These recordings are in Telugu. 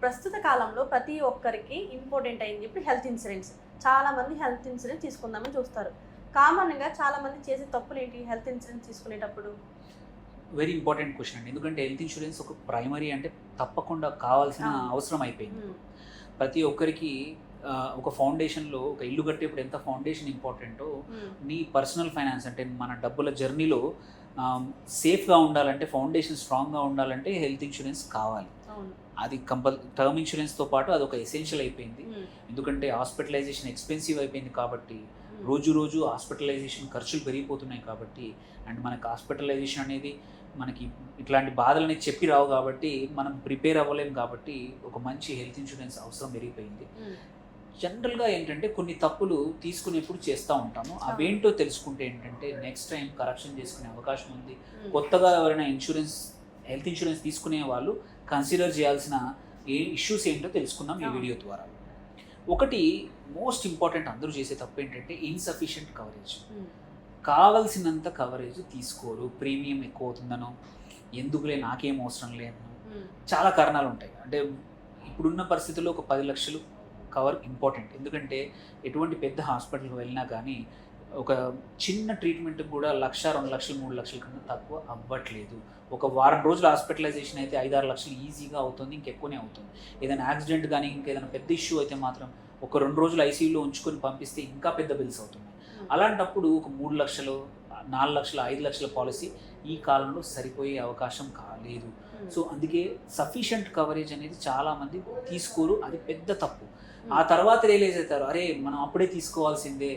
ప్రస్తుత కాలంలో ప్రతి ఒక్కరికి ఇంపార్టెంట్ అయింది ఇప్పుడు హెల్త్ ఇన్సూరెన్స్. చాలామంది హెల్త్ ఇన్సూరెన్స్ తీసుకుందామని చూస్తారు. కామన్గా చాలామంది చేసే తప్పులు ఏంటి హెల్త్ ఇన్సూరెన్స్ తీసుకునేటప్పుడు? వెరీ ఇంపార్టెంట్ క్వశ్చన్ అండి. ఎందుకంటే హెల్త్ ఇన్సూరెన్స్ ఒక ప్రైమరీ అంటే తప్పకుండా కావాల్సిన అవును. అవసరం అయిపోయింది. ఉమ్, ప్రతి ఒక్కరికి ఒక ఫౌండేషన్లో ఒక ఇల్లు కట్టేప్పుడు ఎంత ఫౌండేషన్ ఇంపార్టెంటో ఉమ్, నీ పర్సనల్ ఫైనాన్స్ అంటే మన డబ్బుల జర్నీలో సేఫ్గా ఉండాలంటే ఫౌండేషన్ స్ట్రాంగ్గా ఉండాలంటే హెల్త్ ఇన్సూరెన్స్ కావాలి. అవును. అది టర్మ్ ఇన్సూరెన్స్తో పాటు అది ఒక ఎసెన్షియల్ అయిపోయింది. ఉమ్, ఎందుకంటే హాస్పిటలైజేషన్ ఎక్స్పెన్సివ్ అయిపోయింది కాబట్టి ఉమ్, రోజు రోజు హాస్పిటలైజేషన్ ఖర్చులు పెరిగిపోతున్నాయి కాబట్టి అండ్ మనకు హాస్పిటలైజేషన్ అనేది మనకి ఇట్లాంటి బాధలని చెప్పి రావు కాబట్టి మనం ప్రిపేర్ అవ్వలేము కాబట్టి ఒక మంచి హెల్త్ ఇన్సూరెన్స్ అవసరం పెరిగిపోయింది. ఉమ్, జనరల్గా ఏంటంటే కొన్ని తప్పులు తీసుకునేప్పుడు చేస్తూ ఉంటాము. అవేంటో తెలుసుకుంటే ఏంటంటే నెక్స్ట్ టైం కరెక్షన్ చేసుకునే అవకాశం ఉంది. ఉమ్, కొత్తగా ఎవరైనా హెల్త్ ఇన్సూరెన్స్ తీసుకునే వాళ్ళు కన్సిడర్ చేయాల్సిన ఇష్యూస్ ఏంటో తెలుసుకుందాం ఈ వీడియో ద్వారా. ఒకటి మోస్ట్ ఇంపార్టెంట్ అందరూ చేసే తప్పు ఏంటంటే ఇన్సఫిషియెంట్ కవరేజ్. ఉమ్, కావలసినంత కవరేజ్ తీసుకోరు. ప్రీమియం ఎక్కువ అవుతుందనో ఎందుకులే నాకేం అవసరం లేదనో ఉమ్, చాలా కారణాలు ఉంటాయి. అంటే ఇప్పుడున్న పరిస్థితుల్లో ఒక 10 లక్షలు కవర్ ఇంపార్టెంట్. ఎందుకంటే ఎటువంటి పెద్ద హాస్పిటల్కి వెళ్ళినా కానీ ఒక చిన్న ట్రీట్మెంట్కి కూడా 1,00,000, 2 లక్షలు, 3 లక్షల కన్నా తక్కువ అవ్వట్లేదు. ఒక వారం రోజులు హాస్పిటలైజేషన్ అయితే 5-6 లక్షలు ఈజీగా అవుతుంది, ఇంకెక్కువనే అవుతుంది. ఏదైనా యాక్సిడెంట్ కానీ ఇంకేదైనా పెద్ద ఇష్యూ అయితే మాత్రం ఒక 2 రోజులు ఐసీయూలో ఉంచుకొని పంపిస్తే ఇంకా పెద్ద బిల్స్ అవుతున్నాయి. అలాంటప్పుడు ఒక 3 లక్షలు, 4 లక్షలు, 5 లక్షల పాలసీ ఈ కాలంలో సరిపోయే అవకాశం కాలేదు. సో అందుకే సఫిషియంట్ కవరేజ్ అనేది చాలామంది తీసుకోరు. అది పెద్ద తప్పు. ఆ తర్వాత రియలైజ్ అవుతారు, అరే మనం అప్పుడే తీసుకోవాల్సిందే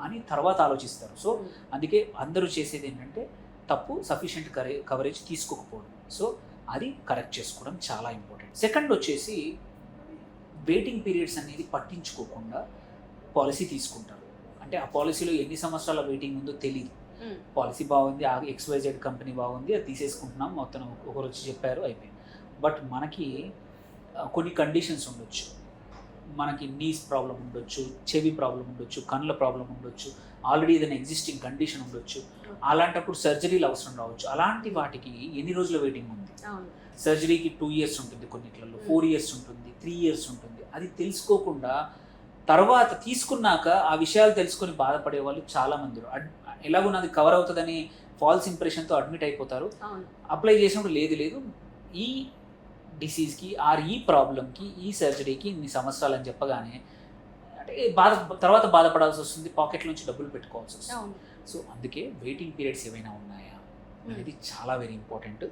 అని తర్వాత ఆలోచిస్తారు. సో అందుకే అందరూ చేసేది ఏంటంటే తప్పు, సఫిషియంట్ కవరేజ్ తీసుకోకపోవడం. సో అది కరెక్ట్ చేసుకోవడం చాలా ఇంపార్టెంట్. సెకండ్ వచ్చేసి వెయిటింగ్ పీరియడ్స్ అనేది పట్టించుకోకుండా పాలసీ తీసుకుంటారు. అంటే ఆ పాలసీలో ఎన్ని సంవత్సరాల వెయిటింగ్ ఉందో తెలియదు. పాలసీ బాగుంది, XYZ కంపెనీ బాగుంది, అది తీసేసుకుంటున్నాం, మొత్తం ఒకరు వచ్చి చెప్పారు, అయిపోయింది. బట్ మనకి కొన్ని కండిషన్స్ ఉండొచ్చు. మనకి నీస్ ప్రాబ్లం ఉండొచ్చు, చెవి ప్రాబ్లం ఉండొచ్చు, కళ్ళ ప్రాబ్లం ఉండొచ్చు, ఆల్రెడీ ఏదైనా ఎగ్జిస్టింగ్ కండిషన్ ఉండొచ్చు. అలాంటప్పుడు సర్జరీలు అవసరం రావచ్చు. అలాంటి వాటికి ఎన్ని రోజుల వెయిటింగ్ ఉంది? సర్జరీకి 2 years ఉంటుంది, కొన్నిట్లలో 4 years ఉంటుంది, 3 years ఉంటుంది. అది తెలుసుకోకుండా తర్వాత తీసుకున్నాక ఆ విషయాలు తెలుసుకొని బాధపడే వాళ్ళు చాలామంది ఎలాగో నాది కవర్ అవుతుందని ఫాల్స్ ఇంప్రెషన్తో అడ్మిట్ అయిపోతారు. అప్లై చేసినప్పుడు లేదు ఈ డిసీజ్కి ఈ ప్రాబ్లంకి ఈ సర్జరీకి ఇన్ని సంవత్సరాలు అని చెప్పగానే అంటే తర్వాత బాధపడాల్సి వస్తుంది, పాకెట్ నుంచి డబ్బులు పెట్టుకోవాల్సి వస్తుంది. సో అందుకే వెయిటింగ్ పీరియడ్స్ ఏమైనా ఉన్నాయా అనేది చాలా వెరీ ఇంపార్టెంట్.